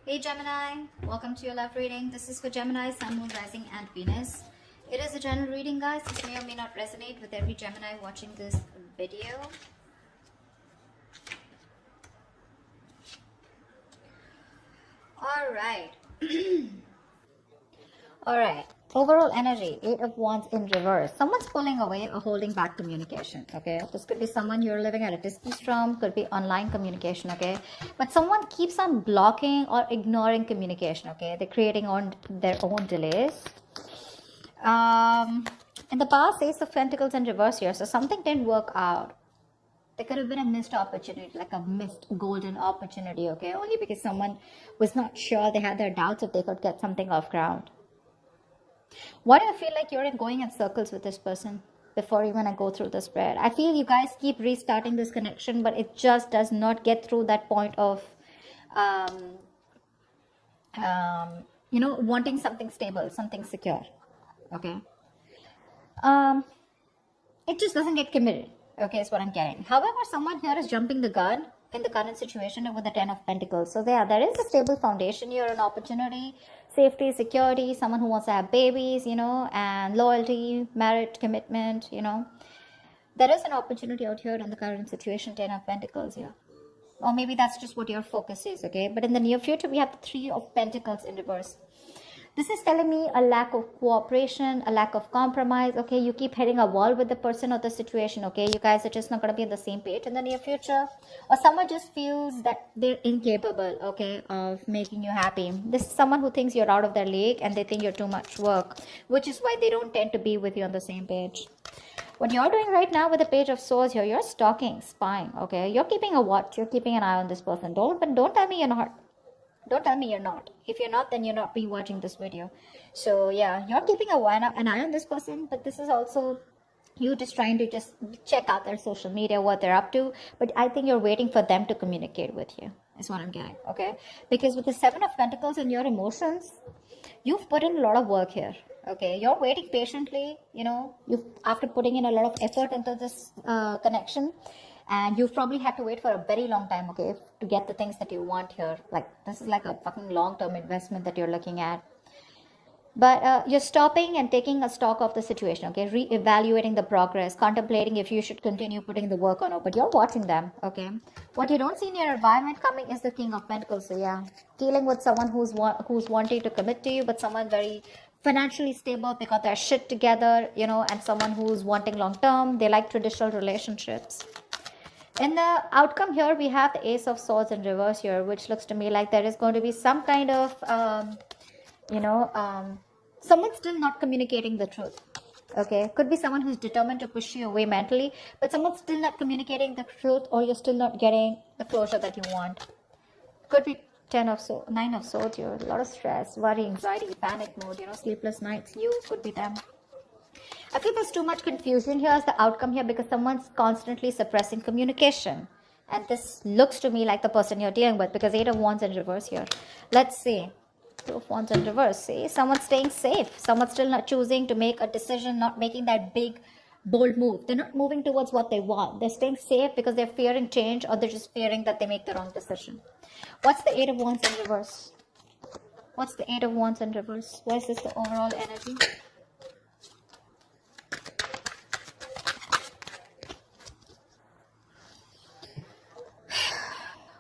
Hey Gemini, welcome to your love reading. This is for Gemini, Sun, Moon, Rising, and Venus. It is a general reading, guys. This may or may not resonate with every Gemini watching this video. Alright. Alright. Overall energy, Eight of Wands in reverse. Someone's pulling away or holding back communication, okay? This could be someone you're living at a distance from, could be online communication, okay? But someone keeps on blocking or ignoring communication, okay? They're creating their own delays. In the past, Ace of Pentacles in reverse here, so something didn't work out. There could have been a missed opportunity, like a missed golden opportunity, okay? Only because someone was not sure, they had their doubts if they could get something off ground. Why do I feel like you're going in circles with this person before even I go through the spread? I feel you guys keep restarting this connection, but it just does not get through that point of, wanting something stable, something secure. Okay. It just doesn't get committed. Okay, is what I'm getting. However, someone here is jumping the gun in the current situation with the Ten of Pentacles. So there is a stable foundation here, an opportunity, safety, security, someone who wants to have babies, and loyalty, marriage, commitment, There is an opportunity out here in the current situation, Ten of Pentacles here. Or maybe that's just what your focus is, okay? But in the near future, we have the Three of Pentacles in reverse. This is telling me a lack of cooperation, a lack of compromise, okay? You keep hitting a wall with the person or the situation, okay? You guys are just not going to be on the same page in the near future. Or someone just feels that they're incapable, okay, of making you happy. This is someone who thinks you're out of their league and they think you're too much work, which is why they don't tend to be with you on the same page. What you're doing right now with the Page of Swords here, you're stalking, spying, okay? You're keeping a watch, you're keeping an eye on this person. Don't tell me you're not. Don't tell me you're not. If you're not, then you're not be watching this video. So yeah, you're keeping an eye on this person, but this is also you just trying to just check out their social media, what they're up to. But I think you're waiting for them to communicate with you, is what I'm getting, okay? Because with the Seven of Pentacles and your emotions, you've put in a lot of work here, okay? You're waiting patiently, after putting in a lot of effort into this connection. And you've probably had to wait for a very long time, okay, to get the things that you want here. Like, this is like a fucking long-term investment that you're looking at. But you're stopping and taking a stock of the situation, okay, re-evaluating the progress, contemplating if you should continue putting the work on it. But you're watching them, okay? What you don't see in your environment coming is the King of Pentacles. So yeah, dealing with someone who's wanting to commit to you, but someone very financially stable, they got their shit together, and someone who's wanting long-term, they like traditional relationships. In the outcome here, we have the Ace of Swords in reverse here, which looks to me like there is going to be some kind of, someone still not communicating the truth. Okay, could be someone who's determined to push you away mentally, but someone's still not communicating the truth, or you're still not getting the closure that you want. Could be Nine of Swords here, a lot of stress, worry, anxiety, panic mode, sleepless nights. You could be them. I feel there's too much confusion here as the outcome here because someone's constantly suppressing communication. And this looks to me like the person you're dealing with because Eight of Wands in reverse here. Let's see. Two of Wands in reverse. See, someone's staying safe. Someone's still not choosing to make a decision, not making that big, bold move. They're not moving towards what they want. They're staying safe because they're fearing change or they're just fearing that they make the wrong decision. What's the Eight of Wands in reverse? What's the Eight of Wands in reverse? What is this, the overall energy?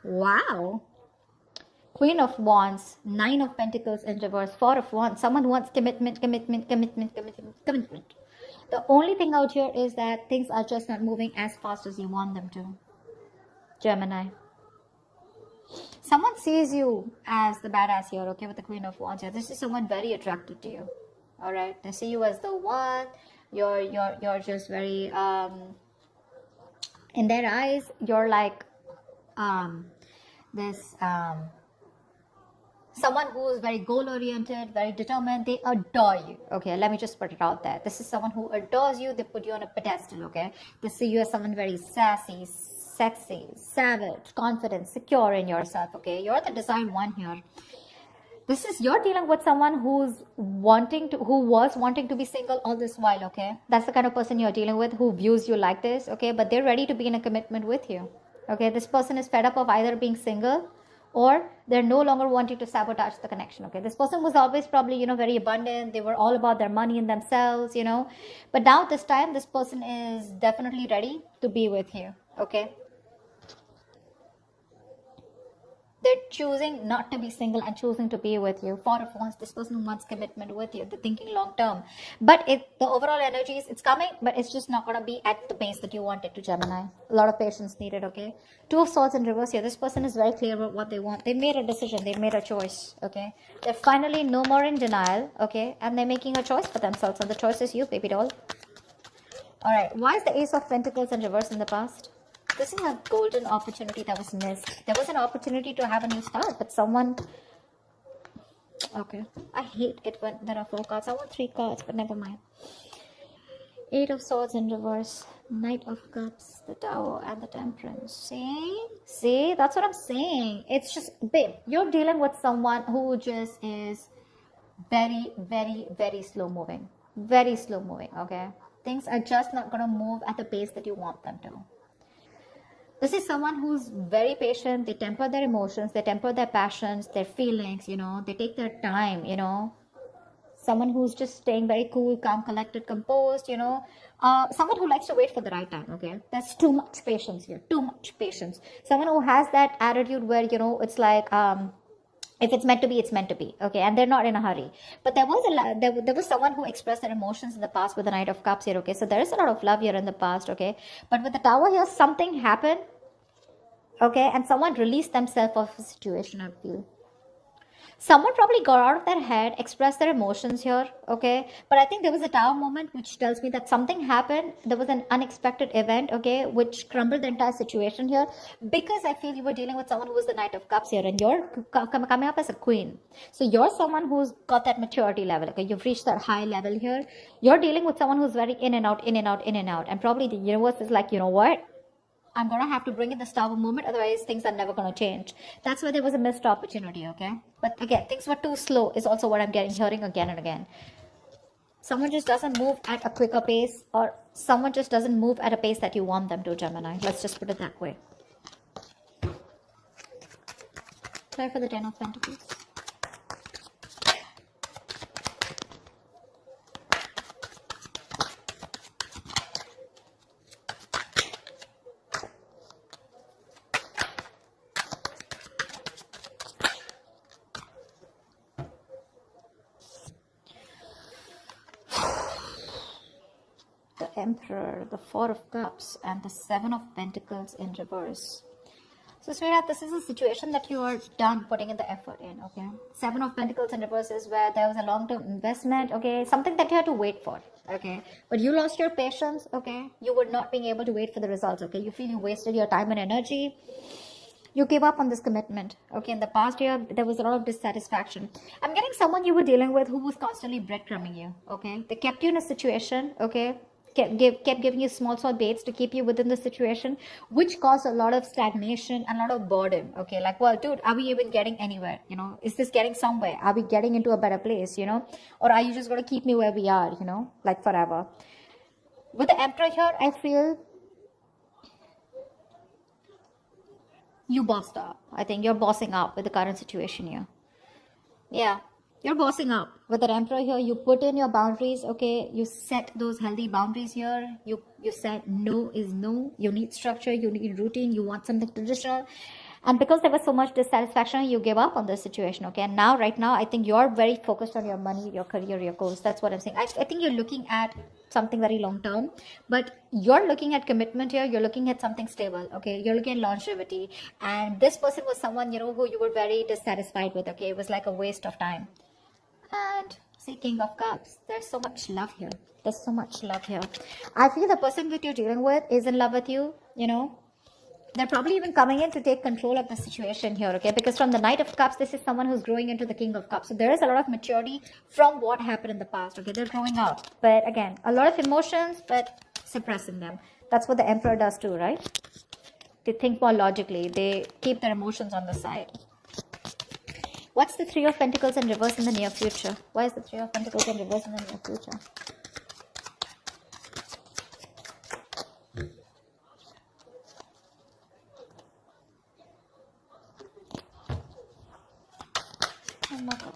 Wow. Queen of Wands, Nine of Pentacles in reverse, Four of Wands. Someone wants commitment. The only thing out here is that things are just not moving as fast as you want them to. Gemini. Someone sees you as the badass here, okay, with the Queen of Wands here. This is someone very attracted to you. Alright. They see you as the one. You're just very in their eyes, you're like someone who is very goal-oriented, very determined. They adore you. Okay, let me just put it out there. This is someone who adores you. They put you on a pedestal, okay? They see you as someone very sassy, sexy, savage, confident, secure in yourself, okay? You're the desired one here. You're dealing with someone who was wanting to be single all this while, okay? That's the kind of person you're dealing with who views you like this, okay? But they're ready to be in a commitment with you, okay? This person is fed up of either being single or they're no longer wanting to sabotage the connection. Okay, this person was always probably, very abundant. They were all about their money and themselves, but now this time this person is definitely ready to be with you. Okay, they're choosing not to be single and choosing to be with you. Four of Wands, this person wants commitment with you. They're thinking long term, but the overall energies, it's coming, but it's just not going to be at the pace that you want it to, Gemini. A lot of patience needed. Okay, Two of Swords in reverse here. This person is very clear about what they want. They made a decision. They made a choice. Okay, they're finally no more in denial. Okay, and they're making a choice for themselves, and the choice is you, baby doll. All right, why is the Ace of Pentacles in reverse in the past? This is a golden opportunity that was missed. There was an opportunity to have a new start, but someone... Okay. I hate it when there are 4 cards. I want 3 cards, but never mind. 8 of Swords in reverse. Knight of Cups, the Tower, and the Temperance. See? That's what I'm saying. It's just... Babe, you're dealing with someone who just is very, very, very slow moving. Very slow moving, okay? Things are just not going to move at the pace that you want them to. This is someone who's very patient. They temper their emotions, they temper their passions, their feelings, they take their time, Someone who's just staying very cool, calm, collected, composed, Someone who likes to wait for the right time, okay? There's too much patience here, too much patience. Someone who has that attitude where, it's like, if it's meant to be, it's meant to be, okay? And they're not in a hurry. But there was someone who expressed their emotions in the past with the Knight of Cups here, okay? So there is a lot of love here in the past, okay? But with the Tower here, something happened, okay? And someone released themselves of a situation, I feel. Someone probably got out of their head, expressed their emotions here, okay? But I think there was a Tower moment which tells me that something happened. There was an unexpected event, okay, which crumbled the entire situation here. Because I feel you were dealing with someone who was the Knight of Cups here, and you're coming up as a queen. So you're someone who's got that maturity level, okay? You've reached that high level here. You're dealing with someone who's very in and out, in and out, in and out. And probably the universe is like, you know what? I'm going to have to bring in the Tower moment, otherwise things are never going to change. That's why there was a missed opportunity, okay? But again, things were too slow is also what I'm hearing again and again. Someone just doesn't move at a quicker pace, or someone just doesn't move at a pace that you want them to, Gemini. Let's just put it that way. Try for the 10 of Pentacles. Emperor, the 4 of Cups, and the 7 of Pentacles in reverse. So, sweetheart, this is a situation that you are done putting in the effort in, okay? 7 of Pentacles in reverse is where there was a long-term investment, okay? Something that you had to wait for, okay? But you lost your patience, okay? You were not being able to wait for the results, okay? You feel you wasted your time and energy. You gave up on this commitment, okay? In the past year, there was a lot of dissatisfaction. I'm getting someone you were dealing with who was constantly breadcrumbing you, okay? They kept you in a situation, okay? Kept giving you small baits to keep you within the situation, which caused a lot of stagnation and a lot of boredom, okay? Like, well, dude, are we even getting anywhere, Is this getting somewhere? Are we getting into a better place, Or are you just going to keep me where we are, like forever? With the Emperor here, I feel you bossed up. I think you're bossing up with the current situation here. Yeah. You're bossing up. With the Emperor here, you put in your boundaries, okay? You set those healthy boundaries here. You said no is no. You need structure, you need routine, you want something traditional. And because there was so much dissatisfaction, you gave up on this situation, okay? And now, right now, I think you're very focused on your money, your career, your goals. That's what I'm saying. I think you're looking at something very long term, but you're looking at commitment here. You're looking at something stable, okay? You're looking at longevity. And this person was someone, who you were very dissatisfied with, okay? It was like a waste of time. And see, King of Cups. There's so much love here. There's so much love here. I feel the person that you're dealing with is in love with you, They're probably even coming in to take control of the situation here, okay? Because from the Knight of Cups, this is someone who's growing into the King of Cups. So there is a lot of maturity from what happened in the past, okay? They're growing up. But again, a lot of emotions, but suppressing them. That's what the Emperor does too, right? They think more logically. They keep their emotions on the side. What's the 3 of Pentacles in reverse in the near future? Why is the 3 of Pentacles in reverse in the near future? One more card.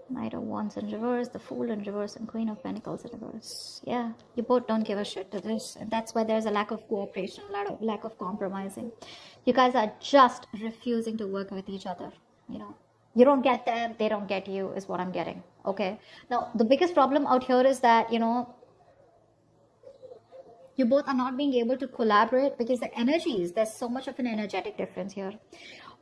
Knight of Wands in reverse, the Fool in reverse, and Queen of Pentacles in reverse. Yeah, you both don't give a shit to this. And that's why there's a lack of cooperation, lack of compromising. You guys are just refusing to work with each other, you know. You don't get them, they don't get you, is what I'm getting. Okay. Now, the biggest problem out here is that, you know, you both are not being able to collaborate because the energies, there's so much of an energetic difference here.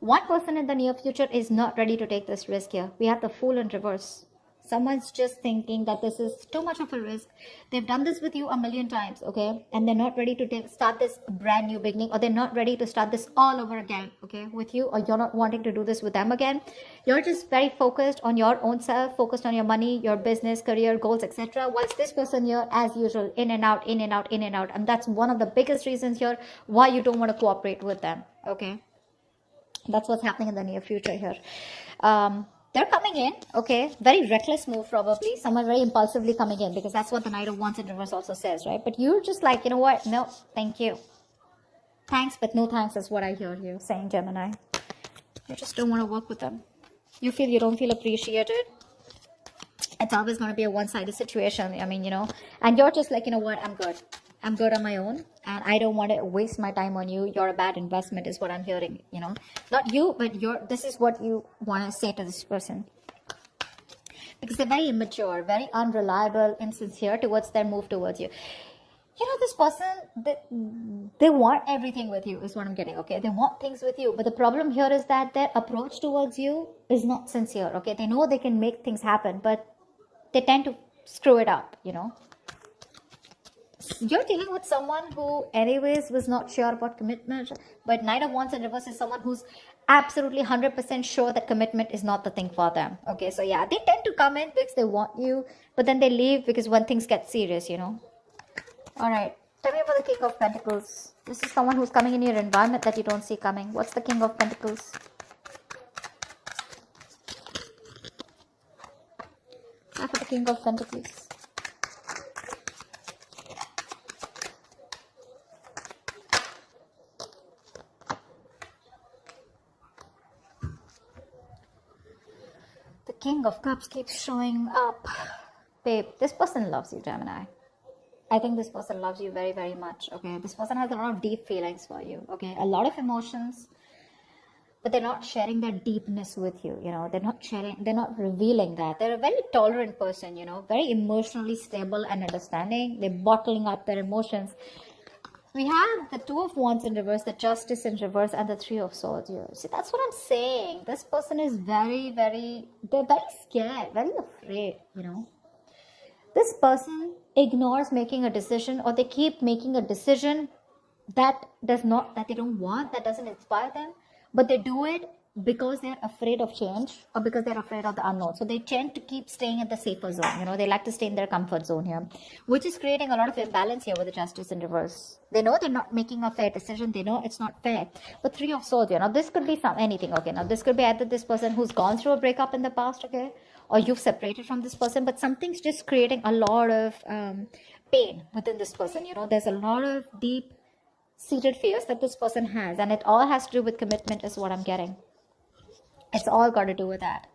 One person in the near future is not ready to take this risk here. We have the Fool in reverse. Someone's just thinking that this is too much of a risk. They've done this with you a million times, okay? And they're not ready to start this brand new beginning, or they're not ready to start this all over again, okay, with you, or you're not wanting to do this with them again. You're just very focused on your own self, focused on your money, your business, career, goals, etc. Whilst this person here, as usual, in and out, in and out, in and out. And that's one of the biggest reasons here why you don't want to cooperate with them, okay? That's what's happening in the near future here. They're coming in, okay, very reckless move probably, someone very impulsively coming in, because that's what the Knight of Wands in reverse also says, right? But you're just like, you know what, no, thank you. Thanks, but no thanks is what I hear you saying, Gemini. You just don't want to work with them. You don't feel appreciated. It's always going to be a one-sided situation, I mean, you know, and you're just like, you know what, I'm good on my own, and I don't want to waste my time on you. You're a bad investment is what I'm hearing, you know. Not you, but this is what you want to say to this person. Because they're very immature, very unreliable, insincere towards their move towards you. You know, this person, they want everything with you is what I'm getting, okay? They want things with you. But the problem here is that their approach towards you is not sincere, okay? They know they can make things happen, but they tend to screw it up, you know. You're dealing with someone who anyways was not sure about commitment, but Knight of Wands in reverse is someone who's absolutely 100% sure that commitment is not the thing for them. Okay, so yeah, they tend to come in because they want you, but then they leave because when things get serious, you know. All right, tell me about the King of Pentacles. This is someone who's coming in your environment that you don't see coming. What's the King of Pentacles? For the King of Pentacles. King of Cups keeps showing up. Babe, this person loves you, Gemini. I think this person loves you very, very much, okay? This person has a lot of deep feelings for you, okay? A lot of emotions, but they're not sharing that deepness with you, you know? They're not revealing that. They're a very tolerant person, you know? Very emotionally stable and understanding. They're bottling up their emotions. We have the Two of Wands in reverse, the Justice in reverse, and the Three of Swords here. See, that's what I'm saying. This person is they're very scared, very afraid, you know. This person ignores making a decision, or they keep making a decision that they don't want, that doesn't inspire them, but they do it because they're afraid of change or because they're afraid of the unknown. So they tend to keep staying in the safer zone, you know. They like to stay in their comfort zone here, which is creating a lot of imbalance here with the Justice in reverse. They know they're not making a fair decision. They know it's not fair. But Three of Swords here. Now this could be anything, okay? Now this could be either this person who's gone through a breakup in the past, okay? Or you've separated from this person, but something's just creating a lot of pain within this person, you know. There's a lot of deep seated fears that this person has, and it all has to do with commitment is what I'm getting. It's all got to do with that.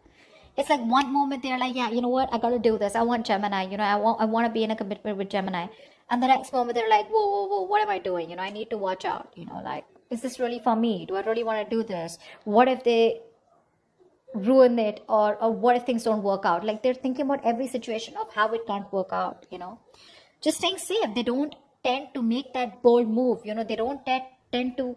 It's like one moment they're like, yeah, you know what, I got to do this. I want Gemini, you know, I want to be in a commitment with Gemini. And the next moment they're like, whoa, what am I doing? You know, I need to watch out, you know, like, is this really for me? Do I really want to do this? What if they ruin it, or what if things don't work out? Like, they're thinking about every situation of how it can't work out, you know. Just staying safe. They don't tend to make that bold move, you know. They don't tend to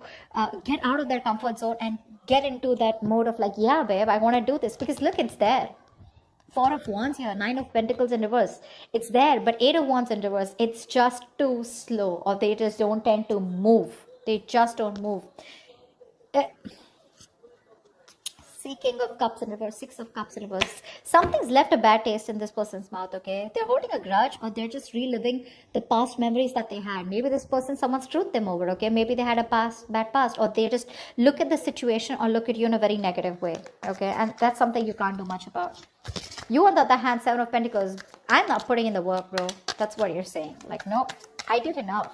get out of their comfort zone and get into that mode of like, yeah, babe, I want to do this, because look, it's there. Four of Wands here, Nine of Pentacles in reverse. It's there, but Eight of Wands in reverse, it's just too slow, or they just don't tend to move. They just don't move. See, King of Cups in reverse, Six of Cups in reverse. Something's left a bad taste in this person's mouth, okay? They're holding a grudge or they're just reliving the past memories that they had. Maybe this person, someone screwed them over, okay? Maybe they had a bad past, or they just look at the situation or look at you in a very negative way, okay? And that's something you can't do much about. You, on the other hand, Seven of Pentacles, I'm not putting in the work, bro. That's what you're saying. Like, no, I did enough.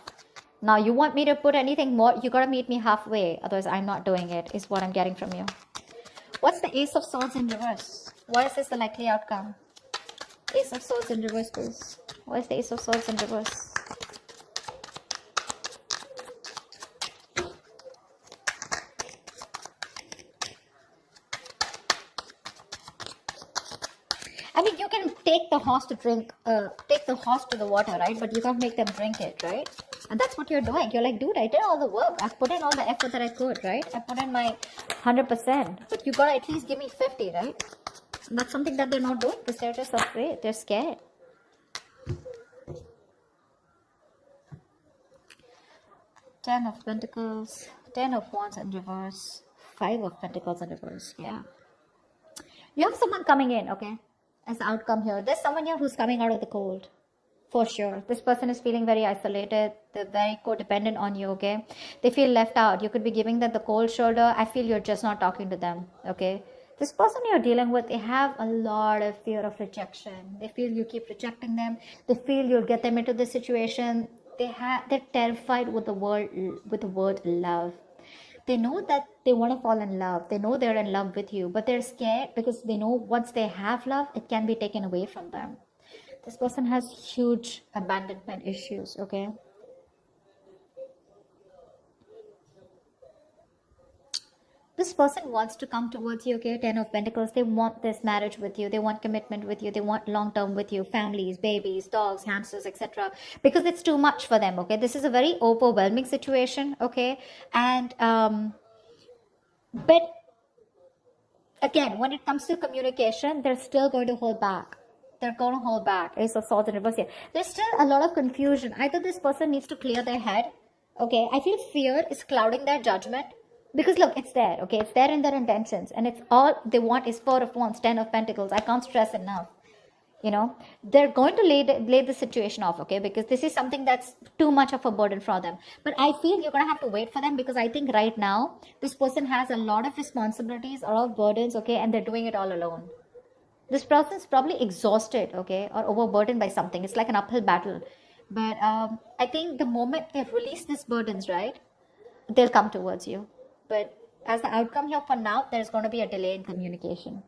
Now, you want me to put anything more? You gotta meet me halfway. Otherwise, I'm not doing it, is what I'm getting from you. What's the Ace of Swords in reverse? What is this the likely outcome? Ace of Swords in reverse, please. What is the Ace of Swords in reverse? I mean, you can take the horse to drink, take the horse to the water, right? But you can't make them drink it, right? And that's what you're doing. You're like, dude, I did all the work. I've put in all the effort that I could, right? I put in my 100%. But you gotta at least give me 50, right? And that's something that they're not doing because they're just afraid. They're scared. Ten of Pentacles, Ten of Wands in reverse, Five of Pentacles in reverse. Yeah. You have someone coming in, okay? As the outcome here. There's someone here who's coming out of the cold. For sure. This person is feeling very isolated. They're very codependent on you, okay? They feel left out. You could be giving them the cold shoulder. I feel you're just not talking to them, okay? This person you're dealing with, they have a lot of fear of rejection. They feel you keep rejecting them. They feel you'll get them into this situation. They're terrified with the word love. They know that they want to fall in love. They know they're in love with you, but they're scared because they know once they have love, it can be taken away from them. This person has huge abandonment issues, okay? This person wants to come towards you, okay? Ten of Pentacles. They want this marriage with you. They want commitment with you. They want long-term with you. Families, babies, dogs, hamsters, etc. Because it's too much for them, okay? This is a very overwhelming situation, okay? And, but again, when it comes to communication, they're still going to hold back. They're going to hold back. Ace of Swords in reverse here. There's still a lot of confusion. Either this person needs to clear their head. Okay, I feel fear is clouding their judgment. Because look, it's there. Okay, it's there in their intentions. And it's all they want is Four of Wands, Ten of Pentacles. I can't stress enough. You know, they're going to lay the situation off, okay? Because this is something that's too much of a burden for them. But I feel you're going to have to wait for them because I think right now, this person has a lot of responsibilities, a lot of burdens, okay? And they're doing it all alone. This person is probably exhausted, okay, or overburdened by something. It's like an uphill battle. But I think the moment they release these burdens, right, they'll come towards you. But as the outcome here for now, there's going to be a delay in communication.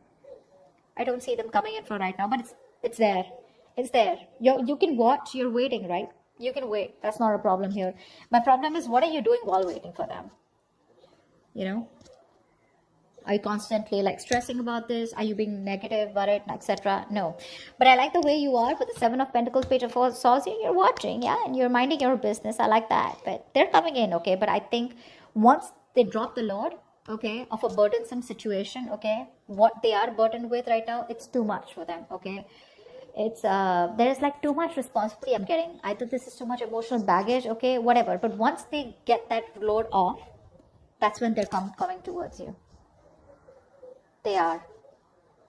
I don't see them coming in for right now, but it's there. It's there. You can watch. You're waiting, right? You can wait. That's not a problem here. My problem is, what are you doing while waiting for them? You know? Are you constantly like stressing about this? Are you being negative, worried, etc.? No. But I like the way you are with the Seven of Pentacles, Page of Swords. You're watching, yeah, and you're minding your business. I like that. But they're coming in, okay? But I think once they drop the load, okay, of a burdensome situation, okay, what they are burdened with right now, it's too much for them, okay? It's there's like too much responsibility I'm getting. Either this is too much emotional baggage, okay, whatever. But once they get that load off, that's when they're coming towards you. They are.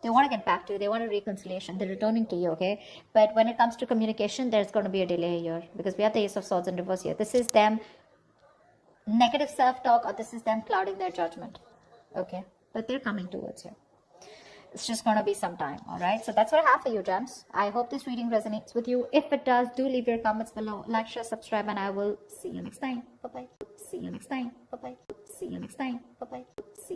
They want to get back to you. They want a reconciliation. They're returning to you, okay? But when it comes to communication, there's going to be a delay here because we have the Ace of Swords in reverse here. This is them negative self-talk, or this is them clouding their judgment, okay? But they're coming towards you. It's just going to be some time, all right? So that's what I have for you, gems. I hope this reading resonates with you. If it does, do leave your comments below. Like, share, subscribe, and I will see you next time. Bye-bye. See you next time. Bye-bye. See you next time. Bye-bye. See